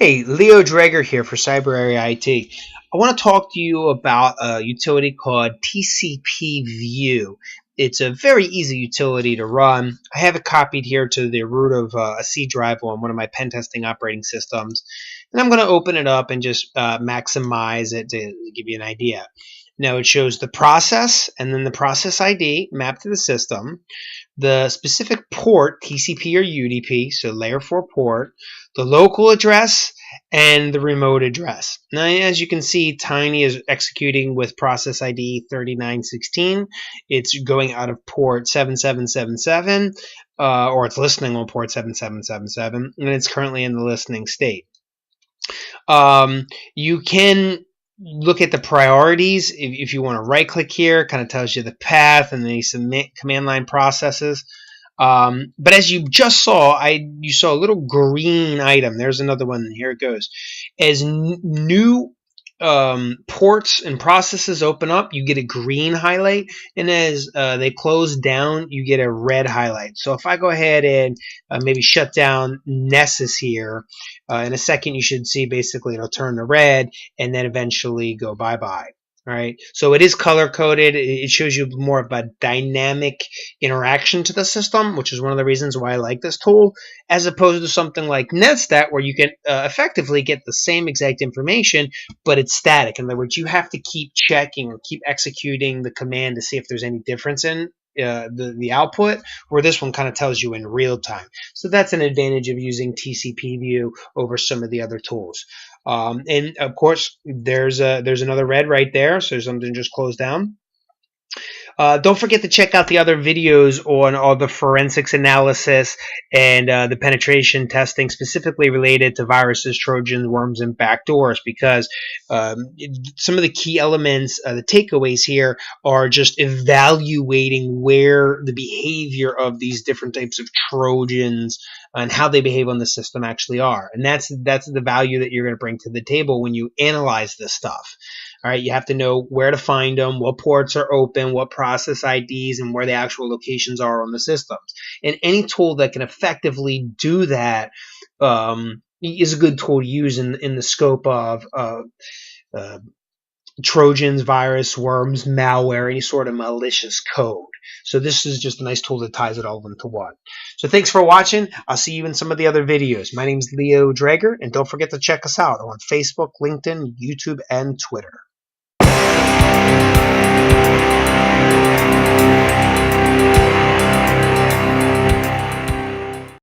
Hey, Leo Drager here for Cyber Area IT. I want to talk to you about a utility called TCP View. It's a very easy utility to run. I have it copied here to the root of a C drive on one of my pen testing operating systems. And I'm going to open it up and just maximize it to give you an idea. Now it shows the process and then the process ID mapped to the system, the specific port, TCP or UDP, so layer 4 port, the local address, and the remote address. Now, as you can see, Tiny is executing with process ID 3916. It's going out of port 7777, or it's listening on port 7777, and it's currently in the listening state. You can look at the priorities if you want to right click here. Kind of tells you the path and the submit command line processes. But as you just saw, you saw a little green item. There's another one. Here it goes. As new ports and processes open up, you get a green highlight, and as they close down, you get a red highlight. So if I go ahead and maybe shut down Nessus here, in a second you should see basically it'll turn to red and then eventually go bye-bye. All right, so it is color coded. It shows you more of a dynamic interaction to the system, which is one of the reasons why I like this tool, as opposed to something like Netstat, where you can effectively get the same exact information, but it's static. In other words, you have to keep checking or keep executing the command to see if there's any difference in the output, where this one kind of tells you in real time. So that's an advantage of using TCP View over some of the other tools. And of course, there's another red right there, so something just closed down. Don't forget to check out the other videos on all the forensics analysis and the penetration testing specifically related to viruses, Trojans, worms, and backdoors, because some of the key elements, the takeaways here are just evaluating where the behavior of these different types of Trojans and how they behave on the system actually are. And that's the value that you're going to bring to the table when you analyze this stuff. All right, you have to know where to find them, what ports are open, what process IDs, and where the actual locations are on the systems. And any tool that can effectively do that is a good tool to use in the scope of Trojans, virus, worms, malware, any sort of malicious code. So this is just a nice tool that ties it all into one. So thanks for watching. I'll see you in some of the other videos. My name is Leo Drager, and don't forget to check us out on Facebook, LinkedIn, YouTube, and Twitter.